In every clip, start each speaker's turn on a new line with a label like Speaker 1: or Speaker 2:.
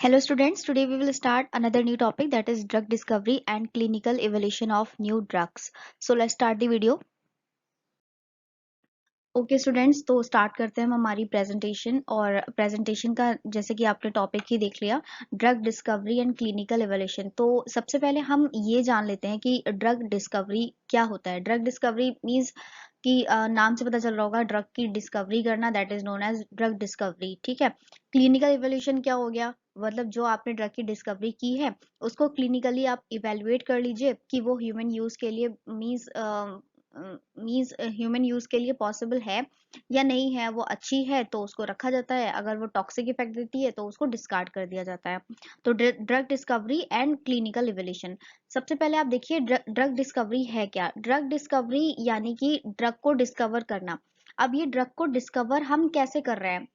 Speaker 1: Hello students, today we will start another new topic, that is drug discovery and clinical evaluation of new drugs. So let's start the video. Okay students, तो start करते हैं हम हमारी presentation. और presentation का जैसे कि आपने टॉपिक ही देख लिया, drug discovery and clinical evolution. तो सबसे पहले हम ये जान लेते हैं कि ड्रग डिस्कवरी क्या होता है। ड्रग डिस्कवरी मीन्स कि नाम से पता चल रहा होगा, ड्रग की डिस्कवरी करना, that is known as drug discovery. ठीक है। क्लिनिकल इवोल्यूशन क्या हो गया, मतलब जो आपने ड्रग की डिस्कवरी की है उसको क्लिनिकली आप इवेलुएट कर लीजिए कि वो ह्यूमन यूज के लिए मीन्स ह्यूमन यूज के लिए पॉसिबल है या नहीं है। वो अच्छी है तो उसको रखा जाता है, अगर वो टॉक्सिक इफेक्ट देती है तो उसको डिस्कार्ड कर दिया जाता है। तो drug discovery and clinical evolution. सबसे पहले आप देखिए ड्रग डिस्कवरी है क्या। ड्रग डिस्कवरी यानी कि ड्रग को डिस्कवर करना। अब ये ड्रग को डिस्कवर हम कैसे कर रहे हैं,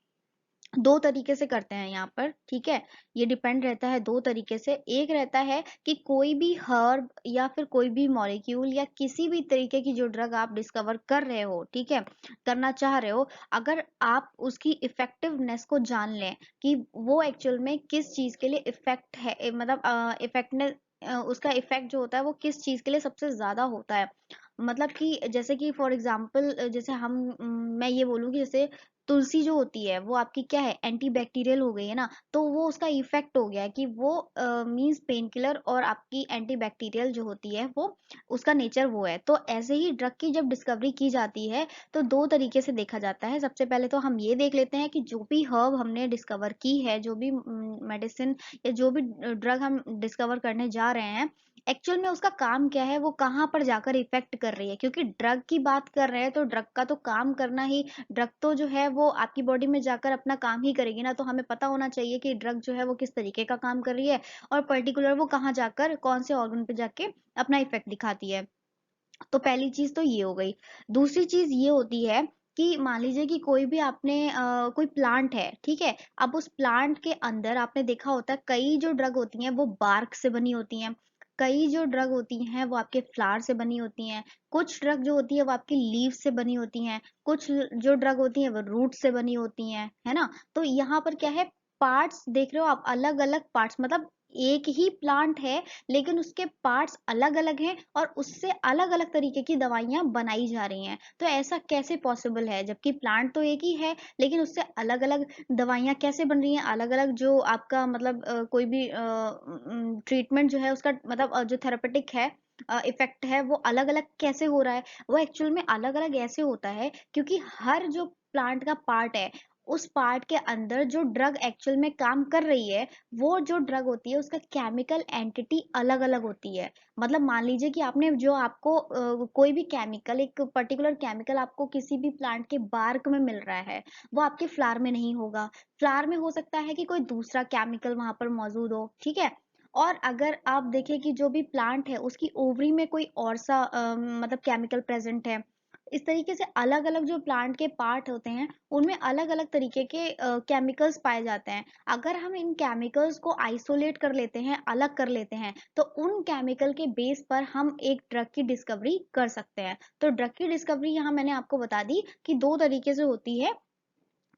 Speaker 1: दो तरीके से करते हैं यहाँ पर। ठीक है, ये डिपेंड रहता है दो तरीके से। एक रहता है कि कोई भी हर्ब या फिर कोई भी मॉलिक्यूल या किसी भी तरीके की जो ड्रग आप डिस्कवर कर रहे हो, ठीक है, करना चाह रहे हो, अगर आप उसकी इफेक्टिवनेस को जान लें कि वो एक्चुअल में किस चीज के लिए इफेक्ट है, मतलब इफेक्टनेस, उसका इफेक्ट जो होता है वो किस चीज के लिए सबसे ज्यादा होता है। मतलब कि जैसे कि फॉर एग्जाम्पल, जैसे मैं ये बोलूँ कि जैसे तुलसी जो होती है वो आपकी क्या है, एंटी बैक्टीरियल हो गई है ना, तो वो उसका इफेक्ट हो गया है कि वो मींस पेन किलर, और आपकी एंटी बैक्टीरियल जो होती है वो उसका नेचर वो है। तो ऐसे ही ड्रग की जब डिस्कवरी की जाती है तो दो तरीके से देखा जाता है। सबसे पहले तो हम ये देख लेते हैं कि जो भी हर्ब हमने डिस्कवर की है, जो भी मेडिसिन या जो भी ड्रग हम डिस्कवर करने जा रहे हैं, एक्चुअल में उसका काम क्या है, वो कहाँ पर जाकर इफेक्ट कर रही है। क्योंकि ड्रग की बात कर रहे हैं तो ड्रग का तो काम करना ही, ड्रग तो जो है वो आपकी बॉडी में जाकर अपना काम ही करेगी ना। तो हमें पता होना चाहिए कि ड्रग जो है वो किस तरीके का काम कर रही है, और पर्टिकुलर वो कहाँ जाकर कौन से ऑर्गन पे जाके अपना इफेक्ट दिखाती है। तो पहली चीज तो ये हो गई। दूसरी चीज ये होती है कि मान लीजिए कि कोई भी आपने कोई प्लांट है, ठीक है, अब उस प्लांट के अंदर आपने देखा होता है कई जो ड्रग होती हैं वो बार्क से बनी होती हैं, कई जो ड्रग होती हैं वो आपके फ्लावर से बनी होती हैं, कुछ ड्रग जो होती है वो आपकी लीव से बनी होती हैं, कुछ जो ड्रग होती हैं वो रूट से बनी होती हैं, है ना। तो यहाँ पर क्या है, पार्ट्स देख रहे हो आप, अलग अलग पार्ट्स, मतलब एक ही प्लांट है लेकिन उसके पार्ट्स अलग अलग हैं और उससे अलग अलग तरीके की दवाइयां बनाई जा रही हैं। तो ऐसा कैसे पॉसिबल है, जबकि प्लांट तो एक ही है लेकिन उससे अलग अलग दवाइयां कैसे बन रही हैं, अलग अलग जो आपका मतलब कोई भी ट्रीटमेंट जो है उसका मतलब जो थेरापेटिक है इफेक्ट है वो अलग अलग कैसे हो रहा है। वो एक्चुअल में अलग अलग ऐसे होता है क्योंकि हर जो प्लांट का पार्ट है, उस पार्ट के अंदर जो ड्रग एक्चुअल में काम कर रही है, वो जो ड्रग होती है उसका केमिकल एंटिटी अलग अलग होती है। मतलब मान लीजिए कि आपने जो आपको कोई भी केमिकल, एक पर्टिकुलर केमिकल आपको किसी भी प्लांट के बार्क में मिल रहा है, वो आपके फ्लावर में नहीं होगा। फ्लावर में हो सकता है कि कोई दूसरा केमिकल वहां पर मौजूद हो, ठीक है। और अगर आप देखें कि जो भी प्लांट है उसकी ओवरी में कोई और सा मतलब केमिकल प्रेजेंट है। इस तरीके से अलग अलग जो प्लांट के पार्ट होते हैं उनमें अलग अलग तरीके के केमिकल्स पाए जाते हैं। अगर हम इन केमिकल्स को आइसोलेट कर लेते हैं, अलग कर लेते हैं, तो उन केमिकल के बेस पर हम एक ड्रग की डिस्कवरी कर सकते हैं। तो ड्रग की डिस्कवरी यहाँ मैंने आपको बता दी कि दो तरीके से होती है।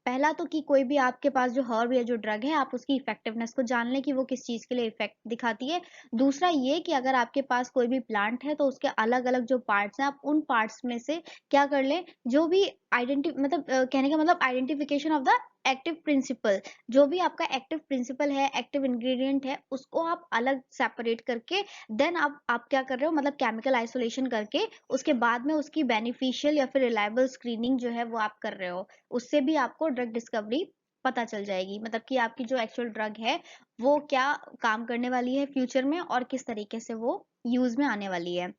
Speaker 1: पहला तो कि कोई भी आपके पास जो हर्ब या जो ड्रग है आप उसकी इफेक्टिवनेस को जान लें कि वो किस चीज के लिए इफेक्ट दिखाती है। दूसरा ये कि अगर आपके पास कोई भी प्लांट है तो उसके अलग अलग जो पार्ट्स हैं, आप उन पार्ट्स में से क्या कर लें, जो भी मतलब कहने का मतलब identification of the active principal, जो भी आपका एक्टिव प्रिंसिपल है, एक्टिव इंग्रेडिएंट है, उसको आप अलग सेपरेट करके देन आप क्या कर रहे हो, मतलब केमिकल आइसोलेशन करके उसके बाद में उसकी बेनिफिशियल या फिर रिलायबल स्क्रीनिंग जो है वो आप कर रहे हो। उससे भी आपको ड्रग डिस्कवरी पता चल जाएगी, मतलब कि आपकी जो एक्चुअल ड्रग है वो क्या काम करने वाली है फ्यूचर में और किस तरीके से वो यूज में आने वाली है।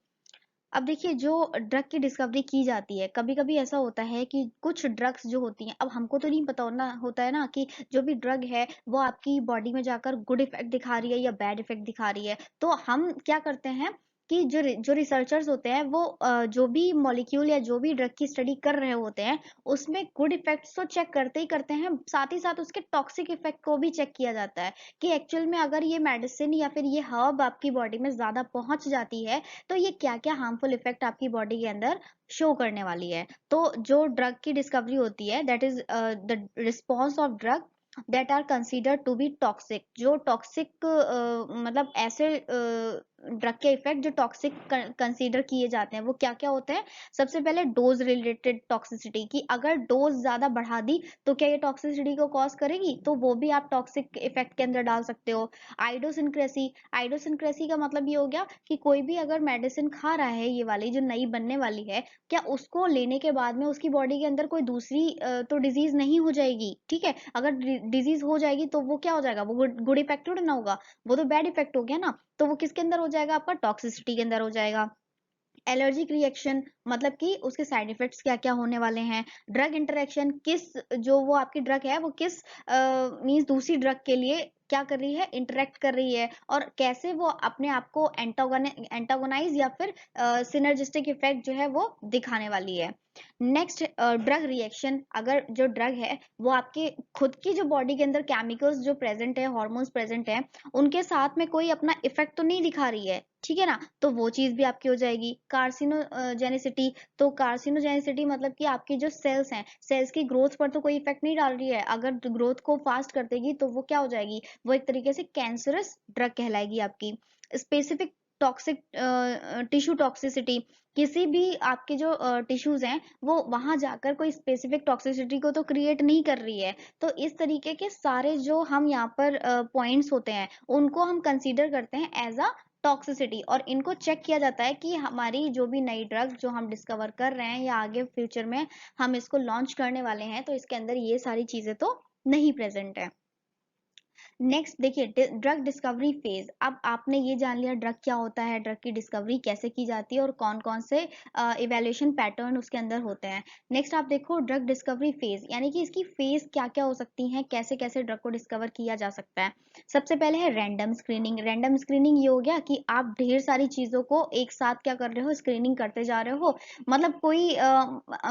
Speaker 1: अब देखिए, जो ड्रग की डिस्कवरी की जाती है, कभी कभी ऐसा होता है कि कुछ ड्रग्स जो होती हैं, अब हमको तो नहीं पता होना होता है ना कि जो भी ड्रग है वो आपकी बॉडी में जाकर गुड इफेक्ट दिखा रही है या बैड इफेक्ट दिखा रही है। तो हम क्या करते हैं कि जो रिसर्चर्स होते हैं वो जो भी मॉलिक्यूल या जो भी ड्रग की स्टडी कर रहे होते हैं उसमें गुड इफेक्ट्स तो चेक करते ही करते हैं, साथ ही साथ उसके टॉक्सिक इफेक्ट को भी चेक किया जाता है कि एक्चुअल में अगर ये मेडिसिन या फिर ये हर्ब आपकी बॉडी में ज्यादा पहुंच जाती है तो ये क्या क्या हार्मफुल इफेक्ट आपकी बॉडी के अंदर शो करने वाली है। तो जो ड्रग की डिस्कवरी होती है, that is the response of drug that are considered to be toxic, जो टॉक्सिक मतलब ऐसे ड्रग के इफेक्ट जो टॉक्सिक कंसीडर किए जाते हैं वो क्या क्या होते हैं। सबसे पहले डोज रिलेटेड टॉक्सिसिटी, कि अगर डोज ज्यादा बढ़ा दी तो क्या ये टॉक्सिसिटी को कॉज करेगी, तो वो भी आप टॉक्सिक इफेक्ट के अंदर डाल सकते हो। आइडोसिनक्रेसी, आइडोसिनक्रेसी का मतलब ये हो गया कि कोई भी अगर मेडिसिन खा रहा है, ये वाली जो नई बनने वाली है, क्या उसको लेने के बाद में उसकी बॉडी के अंदर कोई दूसरी तो डिजीज नहीं हो जाएगी। ठीक है, अगर डिजीज हो जाएगी तो वो क्या हो जाएगा, वो गुड इफेक्ट थोड़ी ना होगा, वो तो बैड इफेक्ट हो गया ना। तो वो किसके अंदर हो जाएगा, आपका टॉक्सिसिटी के अंदर हो जाएगा। एलर्जिक रिएक्शन, मतलब कि उसके साइड इफेक्ट्स क्या क्या होने वाले हैं। ड्रग इंटरेक्शन, किस जो वो आपकी ड्रग है वो किस मीन्स दूसरी ड्रग के लिए क्या कर रही है, इंटरेक्ट कर रही है, और कैसे वो अपने आप को एंटागोनाइज या फिर सिनर्जिस्टिक इफेक्ट जो है वो दिखाने वाली है। नेक्स्ट ड्रग रिएक्शन, अगर जो ड्रग है वो आपके खुद की जो बॉडी के अंदर केमिकल्स जो प्रेजेंट है, हॉर्मोन्स प्रेजेंट है, उनके साथ में कोई अपना इफेक्ट तो नहीं दिखा रही है, ठीक है ना, तो वो चीज भी आपकी हो जाएगी। कार्सिनोजेनिसिटी, तो कार्सिनोजेनिसिटी मतलब कि आपकी जो सेल्स हैं, सेल्स की ग्रोथ पर तो कोई इफेक्ट नहीं डाल रही है, अगर ग्रोथ को फास्ट कर देगी तो वो क्या हो जाएगी, वो एक तरीके से कैंसरस ड्रग कहलाएगी आपकी। स्पेसिफिक टॉक्सिक टिश्यू टॉक्सिसिटी, किसी भी आपके जो टिश्यूज हैं वो वहां जाकर कोई स्पेसिफिक टॉक्सिसिटी को तो क्रिएट नहीं कर रही है। तो इस तरीके के सारे जो हम यहाँ पर पॉइंट्स होते हैं उनको हम कंसीडर करते हैं एज अ टॉक्सिसिटी, और इनको चेक किया जाता है कि हमारी जो भी नई ड्रग जो हम डिस्कवर कर रहे हैं या आगे फ्यूचर में हम इसको लॉन्च करने वाले हैं, तो इसके अंदर ये सारी चीजें तो नहीं प्रेजेंट है। नेक्स्ट देखिए, ड्रग डिस्कवरी फेज। अब आपने ये जान लिया ड्रग क्या होता है, ड्रग की डिस्कवरी कैसे की जाती है और कौन कौन से इवेल्युएशन पैटर्न उसके अंदर होते हैं। नेक्स्ट आप देखो ड्रग डिस्कवरी फेज, यानी कि इसकी फेज क्या क्या हो सकती हैं, कैसे कैसे ड्रग को डिस्कवर किया जा सकता है। सबसे पहले है रैंडम स्क्रीनिंग। रैंडम स्क्रीनिंग ये हो गया कि आप ढेर सारी चीजों को एक साथ क्या कर रहे हो, स्क्रीनिंग करते जा रहे हो। मतलब कोई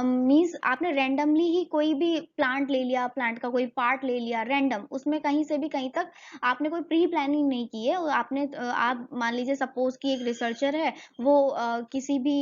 Speaker 1: मीन्स आपने रैंडमली ही कोई भी प्लांट ले लिया, प्लांट का कोई पार्ट ले लिया रैंडम, उसमें कहीं से भी कहीं तक आपने कोई प्री प्लानिंग नहीं की है। आपने आप मान लीजिए सपोज कि एक रिसर्चर है, वो किसी भी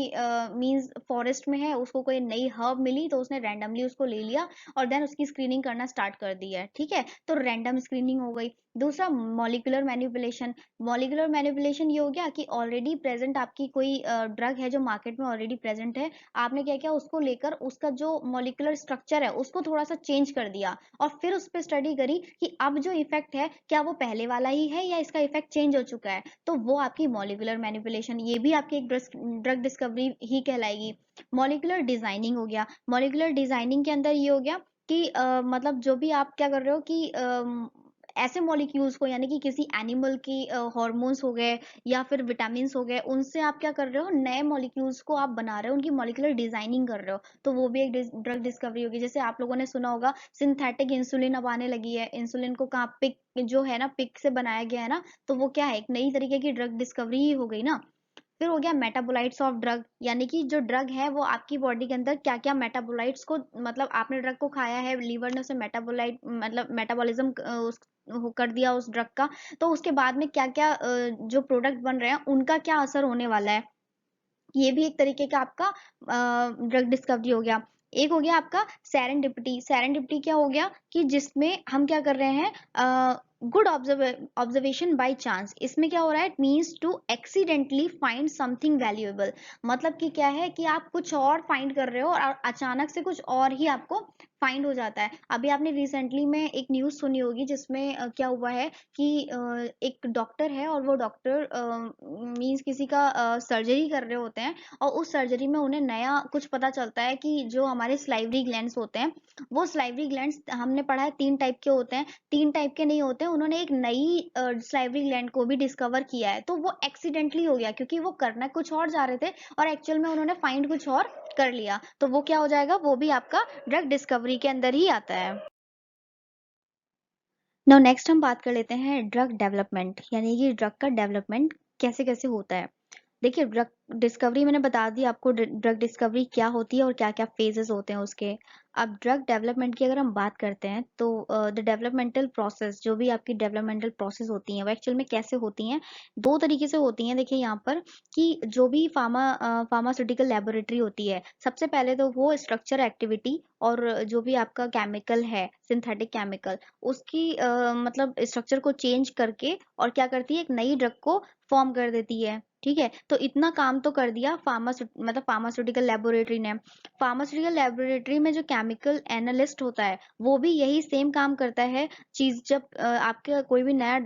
Speaker 1: मींस फॉरेस्ट में है, उसको कोई नई हर्ब मिली तो उसने रैंडमली उसको ले लिया और देन उसकी स्क्रीनिंग करना स्टार्ट कर दी है, ठीक है, तो रैंडम स्क्रीनिंग हो गई। दूसरा मॉलिक्यूलर मैनिपुलेशन। मॉलिक्यूलर मैनिपुलेशन ये हो गया कि ऑलरेडी प्रेजेंट आपकी कोई ड्रग है जो मार्केट में ऑलरेडी प्रेजेंट है, आपने क्या किया, उसको लेकर उसका जो मॉलिक्यूलर स्ट्रक्चर है उसको थोड़ा सा चेंज कर दिया और फिर उस पर स्टडी करी कि अब जो इफेक्ट है क्या वो पहले वाला ही है या इसका इफेक्ट चेंज हो चुका है, तो वो आपकी मॉलिक्यूलर मैनिपुलेशन, ये भी आपकी एक ड्रग डिस्कवरी ही कहलाएगी। मॉलिक्यूलर डिजाइनिंग हो गया। मॉलिक्यूलर डिजाइनिंग के अंदर ये हो गया कि मतलब जो भी आप क्या कर रहे हो कि ऐसे मॉलिक्यूल्स को, यानी कि किसी एनिमल की हॉर्मोन्स हो गए या फिर विटामिन्स हो गए, उनसे आप क्या कर रहे हो, नए मॉलिक्यूल्स को आप बना रहे हो, उनकी मॉलिक्यूलर डिजाइनिंग कर रहे हो, तो वो भी एक ड्रग डिस्कवरी होगी। जैसे आप लोगों ने सुना होगा सिंथेटिक इंसुलिन अब आने लगी है, इंसुलिन को कहाँ पिक जो है ना, पिक से बनाया गया है ना, तो वो क्या है, एक नई तरीके की ड्रग डिस्कवरी ही हो गई ना। फिर हो गया मेटाबोलाइट्स ऑफ ड्रग, यानी कि जो ड्रग है वो आपकी बॉडी के अंदर क्या क्या मेटाबोलाइट्स को, मतलब आपने ड्रग को खाया है, लीवर ने उसे मेटाबोलाइट मतलब मेटाबॉलिज्म कर दिया उस ड्रग का, तो उसके बाद में क्या क्या जो प्रोडक्ट बन रहे हैं उनका क्या असर होने वाला है, ये भी एक तरीके का आपका ड्रग डिस्कवरी हो गया। एक हो गया आपका सेरेंडिपिटी। सेरेंडिपिटी क्या हो गया कि जिसमें हम क्या कर रहे हैं, गुड ऑब्जर्वेशन बाय चांस। इसमें क्या हो रहा है, it means to accidentally find something valuable, मतलब कि क्या है कि आप कुछ और फाइंड कर रहे हो और अचानक से कुछ और ही आपको फाइंड हो जाता है। अभी आपने रिसेंटली में एक न्यूज सुनी होगी जिसमें क्या हुआ है कि एक डॉक्टर है और वो डॉक्टर मीन्स किसी का सर्जरी कर रहे होते हैं, और उस सर्जरी में उन्हें नया कुछ पता चलता है कि जो हमारे स्लाइवरी ग्लैंड्स होते हैं, वो स्लाइवरी ग्लैंड्स हमने पढ़ा है 3 टाइप के होते हैं, 3 टाइप के नहीं होते हैं, उन्होंने एक नई स्लाइवरी ग्लैंड को भी डिस्कवर किया है, तो वो एक्सीडेंटली हो गया क्योंकि वो करना कुछ और जा रहे थे और एक्चुअल में उन्होंने फाइंड कुछ और कर लिया, तो वो क्या हो जाएगा, वो भी आपका ड्रग डिस्कवरी के अंदर ही आता है। नाउ नेक्स्ट हम बात कर लेते हैं ड्रग डेवलपमेंट, यानी कि ड्रग का डेवलपमेंट कैसे कैसे होता है। देखिए, ड्रग डिस्कवरी मैंने बता दी आपको, ड्रग डिस्कवरी क्या होती है और क्या क्या फेजेस होते हैं उसके। अब ड्रग डेवलपमेंट की अगर हम बात करते हैं तो द डेवलपमेंटल प्रोसेस, जो भी आपकी डेवलपमेंटल प्रोसेस होती हैं वो एक्चुअल में कैसे होती हैं, दो तरीके से होती हैं। देखिए यहाँ पर कि जो भी फार्मास्यूटिकल लेबोरेटरी होती है, सबसे पहले तो वो स्ट्रक्चर एक्टिविटी और जो भी आपका केमिकल है, सिंथेटिक केमिकल, उसकी मतलब स्ट्रक्चर को चेंज करके और क्या करती है, एक नई ड्रग को फॉर्म कर देती है। ठीक है, तो इतना काम तो कर दिया मतलब फार्मास्यूटिकल लेबोरेटरी ने। फार्मास्यूटिकल लेबोरेटरी में जो केमिकल एनालिस्ट होता है वो भी यही सेम काम करता है। चीज जब आपके कोई भी नया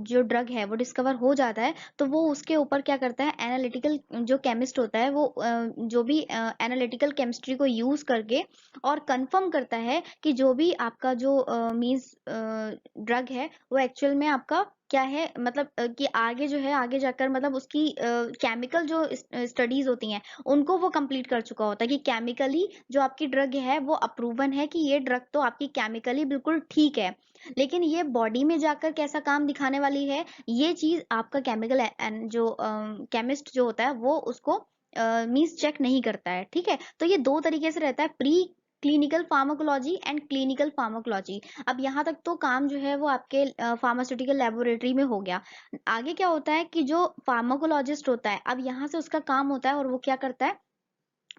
Speaker 1: जो ड्रग है वो डिस्कवर हो जाता है, तो वो उसके ऊपर क्या करता है, एनालिटिकल जो केमिस्ट होता है वो जो भी एनालिटिकल केमिस्ट्री को यूज करके और कंफर्म करता है कि जो भी आपका जो मीन्स ड्रग है वो एक्चुअल में आपका क्या है, मतलब कि आगे जो है, आगे जाकर मतलब उसकी केमिकल जो स्टडीज होती हैं उनको वो कंप्लीट कर चुका होता है कि केमिकली जो आपकी ड्रग है वो अप्रूवन है कि ये ड्रग तो आपकी केमिकली बिल्कुल ठीक है, लेकिन ये बॉडी में जाकर कैसा काम दिखाने वाली है, ये चीज आपका केमिकल जो केमिस्ट जो होता है वो उसको मीन्स चेक नहीं करता है। ठीक है, तो ये दो तरीके से रहता है, pre clinical pharmacology and clinical pharmacology. अब यहाँ तक तो काम जो है वो आपके फार्मास्यूटिकल लेबोरेटरी में हो गया। आगे क्या होता है कि जो फार्माकोलॉजिस्ट होता है, अब यहाँ से उसका काम होता है और वो क्या करता है,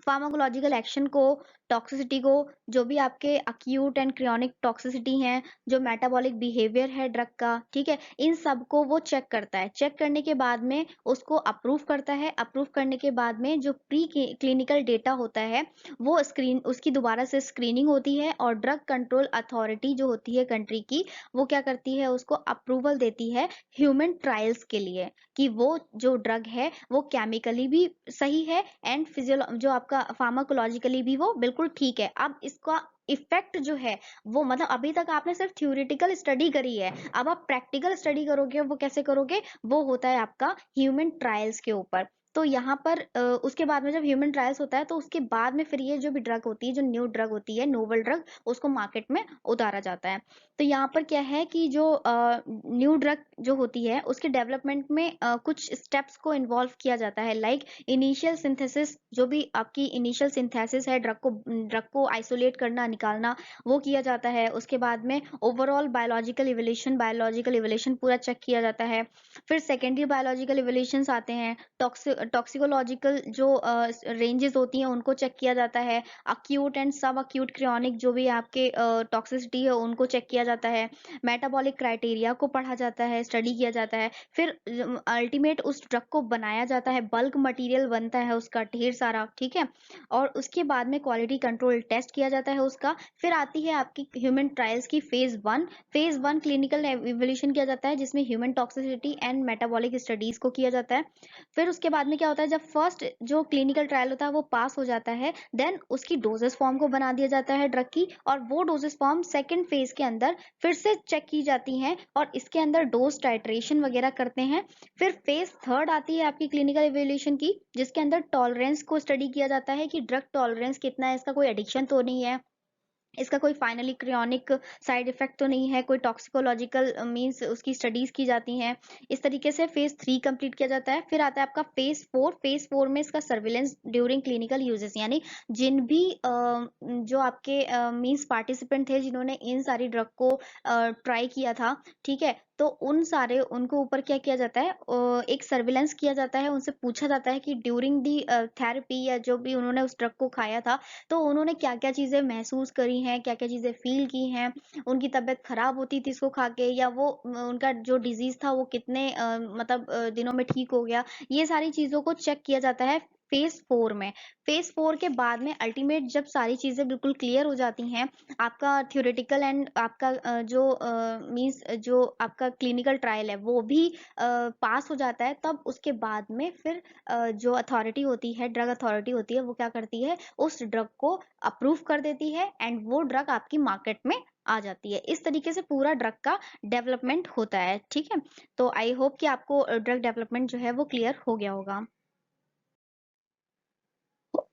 Speaker 1: फार्माकोलॉजिकल एक्शन को, टॉक्सिसिटी को, जो भी आपके अक्यूट एंड क्रियोनिक टॉक्सिसिटी हैं, जो मेटाबॉलिक बिहेवियर है ड्रग का, ठीक है, इन सब को वो चेक करता है। चेक करने के बाद में उसको अप्रूव करता है। अप्रूव करने के बाद में जो प्री क्लिनिकल डेटा होता है वो उसकी दोबारा से स्क्रीनिंग होती है और ड्रग कंट्रोल अथॉरिटी जो होती है कंट्री की, वो क्या करती है, उसको अप्रूवल देती है ह्यूमन ट्रायल्स के लिए कि वो जो ड्रग है वो केमिकली भी सही है एंड फिजियोलॉ जो आपका फार्माकोलॉजिकली भी वो बिल्कुल ठीक है। अब इसका इफेक्ट जो है वो, मतलब अभी तक आपने सिर्फ थ्योरेटिकल स्टडी करी है, अब आप प्रैक्टिकल स्टडी करोगे, वो कैसे करोगे, वो होता है आपका ह्यूमन ट्रायल्स के ऊपर। तो यहाँ पर उसके बाद में जब ह्यूमन ट्रायल्स होता है तो उसके बाद में फिर ये जो भी ड्रग होती है, जो न्यू ड्रग होती है, नोवल ड्रग, उसको मार्केट में उतारा जाता है। तो यहाँ पर क्या है कि जो न्यू ड्रग जो होती है उसके डेवलपमेंट में कुछ स्टेप्स को इन्वॉल्व किया जाता है, लाइक इनिशियल सिंथेसिस, जो भी आपकी इनिशियल सिंथेसिस है, ड्रग को आइसोलेट करना, निकालना, वो किया जाता है। उसके बाद में ओवरऑल बायोलॉजिकल इवोल्यूशन पूरा चेक किया जाता है। फिर सेकेंडरी बायोलॉजिकल इवोल्यूशंस आते हैं, टॉक्सिकोलॉजिकल जो रेंजेस होती हैं उनको चेक किया जाता है। अक्यूट एंड सब अक्यूट क्रियोनिक जो भी आपके टॉक्सिसिटी है उनको चेक किया जाता है। मेटाबॉलिक क्राइटेरिया को पढ़ा जाता है, स्टडी किया जाता है। फिर अल्टीमेट उस ड्रग को बनाया जाता है, बल्क मटेरियल बनता है उसका ढेर सारा, ठीक है, और उसके बाद में क्वालिटी कंट्रोल टेस्ट किया जाता है उसका। फिर आती है आपकी ह्यूमन ट्रायल्स की फेज वन क्लिनिकल इवोल्यूशन किया जाता है, जिसमें human toxicity and metabolic studies को किया जाता है। फिर उसके बाद में क्या होता है, जब फर्स्ट जो क्लिनिकल ट्रायल होता है वो पास हो जाता है, देन उसकी डोजेस फॉर्म को बना दिया जाता है ड्रग की, और वो डोजेस फॉर्म सेकेंड फेज के अंदर फिर से चेक की जाती हैं और इसके अंदर डोज टाइट्रेशन वगैरह करते हैं। फिर फेज थर्ड आती है आपकी क्लिनिकल इवेल्यूशन की, जिसके अंदर टॉलरेंस को स्टडी किया जाता है कि ड्रग टॉलरेंस कितना है, इसका कोई एडिक्शन तो नहीं है, इसका कोई फाइनली क्रियोनिक साइड इफेक्ट तो नहीं है, कोई टॉक्सिकोलॉजिकल मींस उसकी स्टडीज की जाती हैं। इस तरीके से फेज थ्री कंप्लीट किया जाता है। फिर आता है आपका फेज फोर में इसका सर्विलेंस ड्यूरिंग क्लिनिकल यूजेस, यानी जिन भी जो आपके मींस पार्टिसिपेंट थे जिन्होंने इन सारी ड्रग को ट्राई किया था, ठीक है, तो उन सारे उनको ऊपर क्या किया जाता है, एक सर्विलेंस किया जाता है, उनसे पूछा जाता है कि ड्यूरिंग दी थेरेपी या जो भी उन्होंने उस ड्रग को खाया था तो उन्होंने क्या-क्या चीज़ें महसूस करी हैं, क्या-क्या चीज़ें फ़ील की हैं, उनकी तबीयत खराब होती थी इसको खा के, या वो उनका जो डिज़ीज़ था वो कितने मतलब दिनों में ठीक हो गया। ये सारी चीज़ों को चेक किया जाता है फेज़ 4 में। फेज़ 4 के बाद में अल्टीमेट जब सारी चीज़ें बिल्कुल क्लियर हो जाती हैं, आपका थ्योरेटिकल एंड आपका जो मीन्स जो आपका क्लिनिकल ट्रायल है वो भी पास हो जाता है, तब उसके बाद में फिर जो अथॉरिटी होती है, ड्रग अथॉरिटी होती है, वो क्या करती है, उस ड्रग को अप्रूव कर देती है एंड वो ड्रग आपकी मार्केट में आ जाती है। इस तरीके से पूरा ड्रग का डेवलपमेंट होता है। ठीक है, तो आई होप कि आपको ड्रग डेवलपमेंट जो है वो क्लियर हो गया होगा।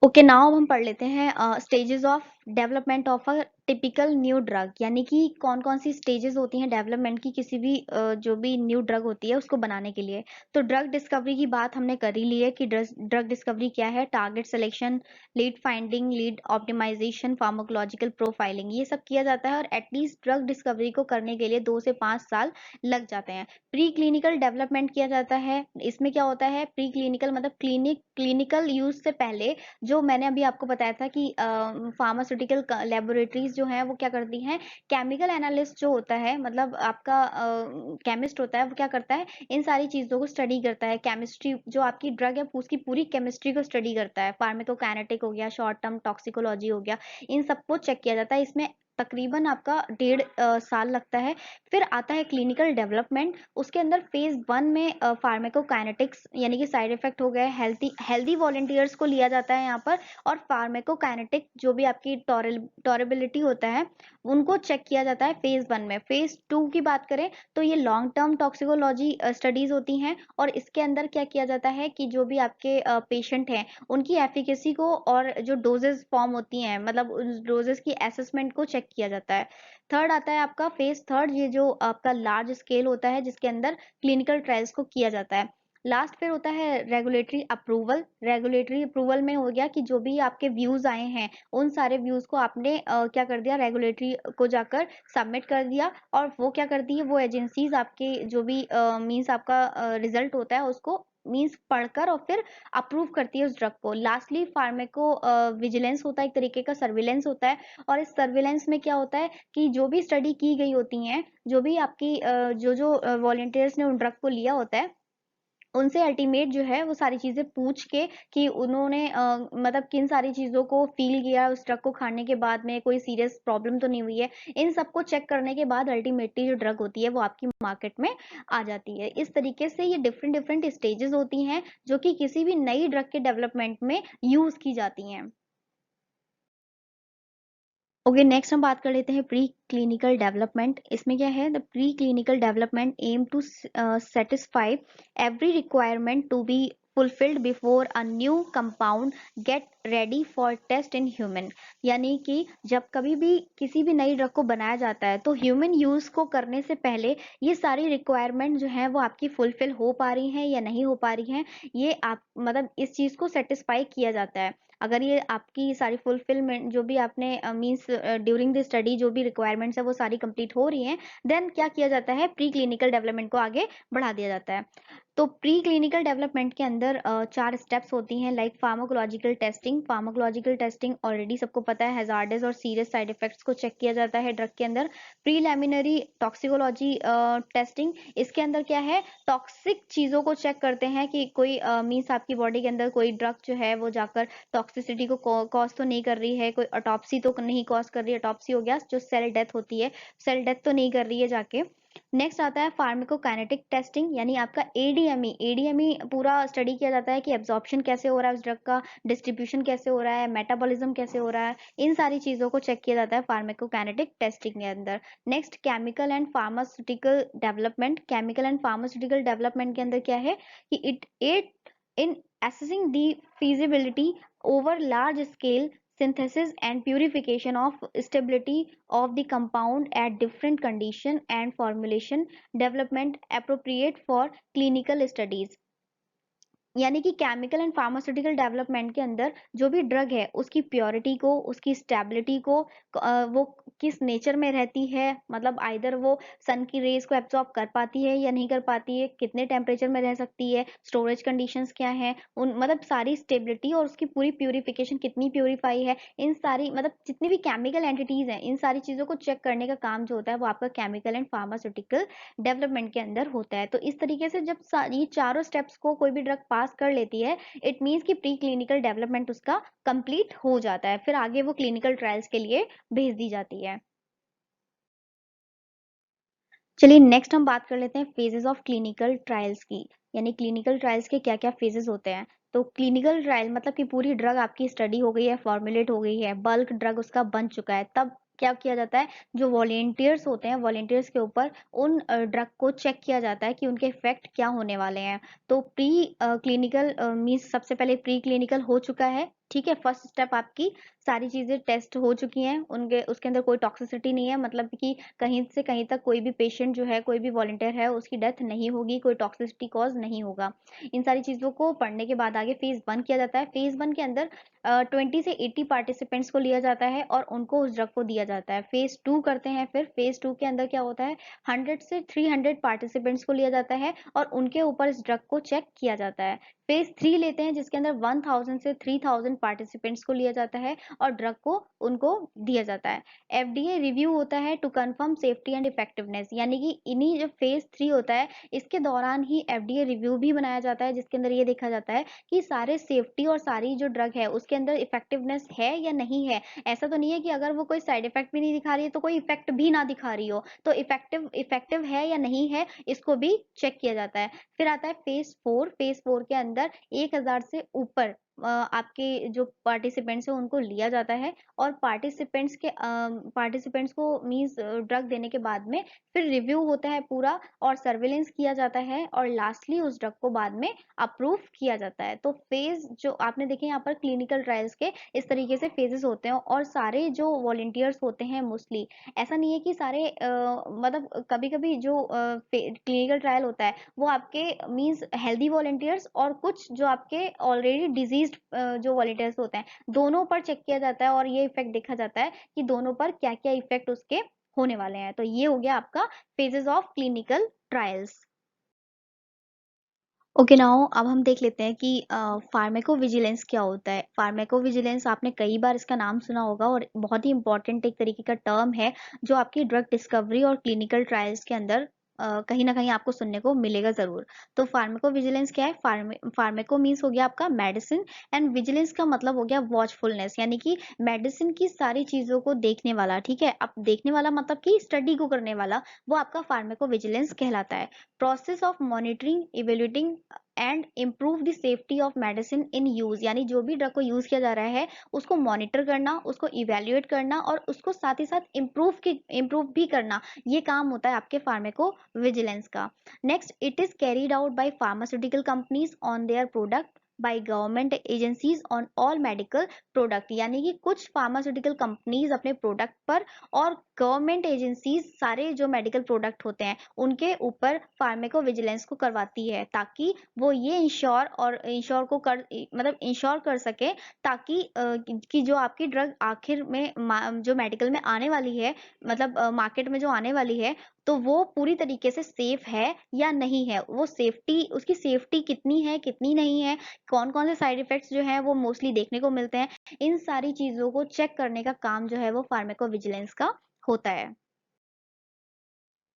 Speaker 1: ओके, नाउ हम पढ़ लेते हैं stages of development of a typical new drug, यानी कि कौन कौन सी स्टेजेस होती हैं डेवलपमेंट की किसी भी जो भी न्यू ड्रग होती है उसको बनाने के लिए। तो ड्रग डिस्कवरी की बात हमने कर ही ली है कि ड्रग डिस्कवरी क्या है। Target selection, lead finding, lead optimisation, pharmacological profiling, ये सब किया जाता है और एटलीस्ट ड्रग डिस्कवरी को करने के लिए 2 से 5 साल लग जाते हैं। प्री क्लिनिकल डेवलपमेंट किया जाता है। इसमें क्या होता है, प्री क्लिनिकल मतलब क्लिनिकल यूज से पहले, जो मैंने अभी आपको बताया था कि फार्मास्यूटिकल लेबोरेटरीज जो हैं वो क्या करती हैं, केमिकल एनालिस्ट जो होता है, मतलब आपका केमिस्ट होता है, वो क्या करता है, इन सारी चीज़ों को स्टडी करता है। केमिस्ट्री जो आपकी ड्रग है उसकी पूरी केमिस्ट्री को स्टडी करता है। फार्माकोकाइनेटिक हो गया, शॉर्ट टर्म टॉक्सिकोलॉजी हो गया, इन सबको चेक किया जाता है। इसमें तकरीबन आपका 1.5 साल लगता है। फिर आता है क्लिनिकल डेवलपमेंट। उसके अंदर फेज 1 में फार्माकोकाइनेटिक्स यानी कि साइड इफेक्ट हो गए, हेल्दी वॉलंटियर्स को लिया जाता है यहाँ पर, और फार्माकोकाइनेटिक जो भी आपकी टॉरेबिलिटी होता है उनको चेक किया जाता है फेज 1 में। फेज 2 की बात करें तो ये लॉन्ग टर्म टॉक्सिकोलॉजी स्टडीज होती हैं, और इसके अंदर क्या किया जाता है कि जो भी आपके पेशेंट हैं उनकी एफिकेसी को और जो डोजेस फॉर्म होती हैं, मतलब उस डोजेस की असेसमेंट को चेक किया जाता है। थर्ड आता है आपका फेज 3, ये जो आपका लार्ज स्केल होता है जिसके अंदर क्लिनिकल ट्रायल्स को किया जाता है। लास्ट फिर होता है रेगुलेटरी अप्रूवल। रेगुलेटरी अप्रूवल में हो गया कि जो भी आपके व्यूज आए हैं उन सारे व्यूज को आपने क्या कर दिया, रेगुलेटरी को जाकर सबमिट कर दिया, और वो क्या करती है, वो एजेंसीज आपके जो भी मीन्स आपका रिजल्ट होता है उसको मीन्स पढ़कर और फिर अप्रूव करती है उस ड्रग को। लास्टली फार्मेको विजिलेंस होता है, एक तरीके का सर्विलेंस होता है, और इस सर्विलेंस में क्या होता है कि जो भी स्टडी की गई होती हैं, जो भी आपकी जो जो वॉलंटियर्स ने उन ड्रग को लिया होता है उनसे अल्टीमेट जो है वो सारी चीज़ें पूछ के कि उन्होंने मतलब किन सारी चीज़ों को फ़ील किया उस ड्रग को खाने के बाद में, कोई सीरियस प्रॉब्लम तो नहीं हुई है। इन सबको चेक करने के बाद अल्टीमेटली जो ड्रग होती है वो आपकी मार्केट में आ जाती है। इस तरीके से ये डिफरेंट डिफरेंट स्टेजेस होती हैं जो कि किसी भी नई ड्रग के डेवलपमेंट में यूज़ की जाती हैं। ओके, नेक्स्ट हम बात कर लेते हैं प्री क्लिनिकल डेवलपमेंट। इसमें क्या है, the pre clinical development aim to satisfy every requirement to be fulfilled before a new compound get ready for test in human। यानी कि जब कभी भी किसी भी नई ड्रग को बनाया जाता है तो ह्यूमन यूज को करने से पहले ये सारी रिक्वायरमेंट जो है वो आपकी फुलफिल हो पा रही हैं या नहीं हो पा रही हैं, ये आप मतलब इस चीज को सेटिस्फाई किया जाता है। अगर ये आपकी सारी फुलफिलमेंट जो भी आपने मीन्स ड्यूरिंग द स्टडी जो भी रिक्वायरमेंट्स है वो सारी कंप्लीट हो रही हैं, देन क्या किया जाता है, प्री क्लिनिकल डेवलपमेंट को आगे बढ़ा दिया जाता है। तो प्री क्लिनिकल डेवलपमेंट के अंदर 4 स्टेप्स होती हैं, like pharmacological testing. Pharmacological testing already सबको पता है, हैजार्डस और सीरियस साइड इफेक्ट्स को चेक किया जाता है ड्रग के अंदर। प्रीलिमिनरी टॉक्सिकोलॉजी टेस्टिंग, इसके अंदर क्या है, टॉक्सिक चीज़ों को चेक करते हैं कि कोई मीन्स आपकी बॉडी के अंदर कोई ड्रग जो है वो जाकर टॉक्सिसिटी को कॉज तो नहीं कर रही है, कोई ऑटोप्सी तो नहीं कॉज कर रही है। ऑटोप्सी हो गया जो सेल डेथ होती है, सेल डेथ तो नहीं कर रही है जाके। नेक्स्ट आता है फार्माकोकाइनेटिक टेस्टिंग, यानी आपका एडीएमई। एडीएमई पूरा स्टडी किया जाता है कि एब्जॉर्प्शन कैसे हो रहा है उस ड्रग का, डिस्ट्रीब्यूशन कैसे हो रहा है, मेटाबॉलिज्म कैसे हो रहा है, इन सारी चीज़ों को चेक किया जाता है फार्माकोकाइनेटिक टेस्टिंग के अंदर। Next chemical and pharmaceutical development. Chemical and pharmaceutical development के अंदर क्या है कि it in assessing the feasibility over large scale synthesis and purification of stability of the compound at different condition and formulation development appropriate for clinical studies। यानी कि chemical and pharmaceutical development के अंदर जो भी ड्रग है उसकी purity को, उसकी स्टेबिलिटी को, वो किस नेचर में रहती है, मतलब आइदर वो सन की रेज को एब्जॉर्ब कर पाती है या नहीं कर पाती है, कितने टेम्परेचर में रह सकती है, स्टोरेज कंडीशंस क्या है, उन मतलब सारी स्टेबिलिटी और उसकी पूरी प्यूरिफिकेशन कितनी प्यूरिफाई है, इन सारी मतलब जितनी भी केमिकल एंटिटीज हैं इन सारी चीज़ों को चेक करने का काम जो होता है वो आपका केमिकल एंड फार्मास्यूटिकल डेवलपमेंट के अंदर होता है। तो इस तरीके से जब ये चारों स्टेप्स को कोई भी ड्रग पास कर लेती है, इट मीन्स कि प्री क्लिनिकल डेवलपमेंट उसका कंप्लीट हो जाता है, फिर आगे वो क्लिनिकल ट्रायल्स के लिए भेज दी जाती है। चलिए नेक्स्ट हम बात कर लेते हैं फेजेस ऑफ क्लिनिकल ट्रायल्स की, यानी क्लिनिकल ट्रायल्स के क्या क्या फेजेस होते हैं। तो क्लिनिकल ट्रायल मतलब कि पूरी ड्रग आपकी स्टडी हो गई है, फॉर्मुलेट हो गई है, बल्क ड्रग उसका बन चुका है, तब क्या किया जाता है, जो वॉलेंटियर्स होते हैं वॉलेंटियर्स के ऊपर उन ड्रग को चेक किया जाता है कि उनके इफेक्ट क्या होने वाले हैं। तो प्री क्लिनिकल मीन्स सबसे पहले प्री क्लिनिकल हो चुका है, ठीक है, फर्स्ट स्टेप आपकी सारी चीज़ें टेस्ट हो चुकी हैं, उनके उसके अंदर कोई टॉक्सिसिटी नहीं है, मतलब कि कहीं से कहीं तक कोई भी पेशेंट जो है, कोई भी वॉलंटियर है, उसकी डेथ नहीं होगी, कोई टॉक्सिसिटी कॉज़ नहीं होगा। इन सारी चीज़ों को पढ़ने के बाद आगे फेज़ 1 किया जाता है। फेज़ 1 के अंदर 20 से 80 पार्टिसिपेंट्स को लिया जाता है और उनको उस ड्रग को दिया जाता है। फेज़ 2 करते हैं फिर, फेज़ 2 के अंदर क्या होता है, 100 से 300 पार्टिसिपेंट्स को लिया जाता है और उनके ऊपर इस ड्रग को चेक किया जाता है। फेज़ 3 लेते हैं जिसके अंदर 1000 से 3000 पार्टिसिपेंट्स को लिया जाता है और ड्रग को उनको दिया जाता है। एफडीए रिव्यू होता है to confirm safety and effectiveness, यानी कि इन्हीं जो फेज़ 3 होता है इसके दौरान ही एफडीए रिव्यू भी बनाया जाता है, जिसके अंदर ये देखा जाता है कि सारे सेफ्टी और सारी जो ड्रग है उसके अंदर इफेक्टिवनेस है या नहीं है। ऐसा तो नहीं है कि अगर वो कोई साइड इफेक्ट भी नहीं दिखा रही है तो कोई इफेक्ट भी ना दिखा रही हो, तो इफेक्टिव इफेक्टिव है या नहीं है इसको भी चेक किया जाता है। फिर आता है फेज़ 4। फेज़ 4 के अंदर 1000 से ऊपर आपके जो पार्टिसिपेंट्स हैं उनको लिया जाता है और पार्टिसिपेंट्स को मीन्स ड्रग देने के बाद में फिर रिव्यू होता है पूरा और सर्विलेंस किया जाता है और लास्टली उस ड्रग को बाद में अप्रूव किया जाता है। तो फेज जो आपने देखे यहाँ पर क्लिनिकल ट्रायल्स के इस तरीके से फेजेस होते हैं और सारे जो वॉलंटियर्स होते हैं मोस्टली, ऐसा नहीं है कि सारे मतलब कभी-कभी जो क्लिनिकल ट्रायल होता है वो आपके मीन्स हेल्दी वॉलंटियर्स और कुछ जो आपके ऑलरेडी डिजीज्ड जो वॉलंटियर्स होते हैं, दोनों पर चेक किया जाता है और ये इफेक्ट देखा जाता है कि दोनों पर क्या-क्या इफेक्ट उसके होने वाले हैं। तो ये हो गया आपका phases of clinical trials. Okay, now अब हम देख लेते हैं कि फार्माकोविजिलेंस क्या होता है। फार्माकोविजिलेंस आपने कई बार इसका नाम सुना होगा और बहुत ही इंपॉर्टेंट एक तरीके का टर्म है जो आपकी ड्रग डिस्कवरी और क्लिनिकल ट्रायल्स के अंदर कहीं ना कहीं आपको सुनने को मिलेगा जरूर। तो फार्माकोविजिलेंस क्या है? फार्मेको मीन्स हो गया आपका मेडिसिन एंड विजिलेंस का मतलब हो गया वॉचफुलनेस, यानी कि मेडिसिन की सारी चीजों को देखने वाला। ठीक है, अब देखने वाला मतलब कि स्टडी को करने वाला, वो आपका फार्माकोविजिलेंस कहलाता है। Process of monitoring, evaluating and improve the safety of medicine in use, यानी जो भी ड्रग को यूज किया जा रहा है उसको मॉनिटर करना, उसको इवेल्युएट करना और उसको साथ ही साथ इम्प्रूव भी करना, ये काम होता है आपके फार्मेको विजिलेंस का। Next, it is carried out by pharmaceutical companies on their product by government agencies on all medical product, यानी कि कुछ फार्मास्यूटिकल कंपनीज अपने प्रोडक्ट पर और गवर्नमेंट एजेंसीज सारे जो मेडिकल प्रोडक्ट होते हैं उनके ऊपर फार्मेको विजिलेंस को करवाती है, ताकि वो ये इंश्योर को कर मतलब इंश्योर कर सके ताकि कि जो आपकी ड्रग आखिर में जो मेडिकल में आने वाली है, मतलब मार्केट में जो आने वाली है, तो वो पूरी तरीके से सेफ है या नहीं है, वो सेफ्टी उसकी सेफ्टी कितनी है कितनी नहीं है, कौन कौन से साइड इफेक्ट्स जो हैं वो मोस्टली देखने को मिलते हैं, इन सारी चीजों को चेक करने का काम जो है वो फार्मेको विजिलेंस का होता है।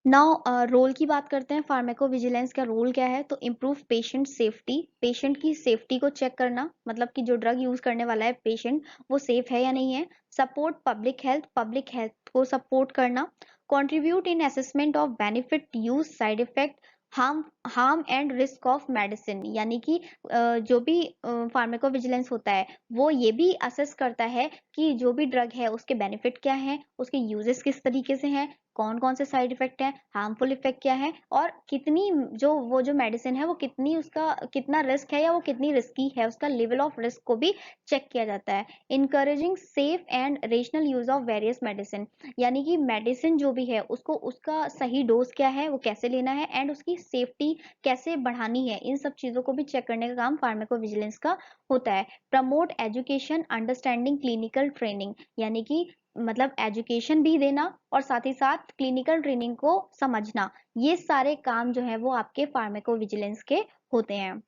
Speaker 1: नाउ रोल की बात करते हैं, फार्माकोविजिलेंस का रोल क्या है? तो इम्प्रूव पेशेंट सेफ्टी, पेशेंट की सेफ्टी को चेक करना, मतलब कि जो ड्रग यूज करने वाला है पेशेंट वो सेफ है या नहीं है। सपोर्ट पब्लिक हेल्थ को सपोर्ट करना। Contribute in assessment of benefit, use, side effect, harm harm and risk of medicine, यानी कि जो भी फार्माकोविजिलेंस होता है वो ये भी असेस करता है कि जो भी ड्रग है उसके बेनिफिट क्या है, उसके यूजेस किस तरीके से हैं, कौन कौन से साइड इफेक्ट हैं, हार्मफुल इफेक्ट क्या है और कितनी जो मेडिसिन है वो कितनी उसका कितना रिस्क है या वो कितनी रिस्की है, उसका लेवल ऑफ रिस्क को भी चेक किया जाता है। Encouraging safe and rational use of various medicine, यानी कि मेडिसिन जो भी है उसको उसका सही डोज क्या है, वो कैसे लेना है एंड उसकी सेफ्टी कैसे बढ़ानी है, इन सब चीजों को भी चेक करने का काम फार्माकोविजिलेंस का होता है। Promote education understanding clinical training, यानी कि मतलब एजुकेशन भी देना और साथ ही साथ क्लिनिकल ट्रेनिंग को समझना, ये सारे काम जो है वो आपके फार्माकोविजिलेंस के होते हैं।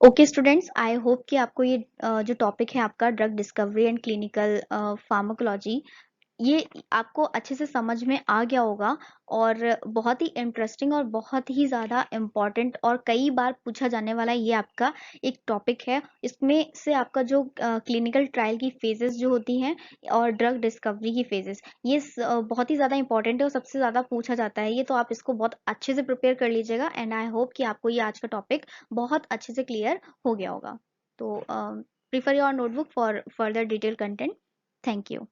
Speaker 1: ओके स्टूडेंट्स, आई होप कि आपको ये जो टॉपिक है आपका drug discovery and clinical pharmacology, ये आपको अच्छे से समझ में आ गया होगा और बहुत ही इंटरेस्टिंग और बहुत ही ज़्यादा इम्पॉर्टेंट और कई बार पूछा जाने वाला ये आपका एक टॉपिक है। इसमें से आपका जो क्लिनिकल ट्रायल की फेजेस जो होती हैं और ड्रग डिस्कवरी की फेजेस, ये बहुत ही ज़्यादा इंपॉर्टेंट है और सबसे ज़्यादा पूछा जाता है ये, तो आप इसको बहुत अच्छे से प्रिपेयर कर लीजिएगा एंड आई होप कि आपको ये आज का टॉपिक बहुत अच्छे से क्लियर हो गया होगा। तो prefer your notebook for further detail content. Thank you.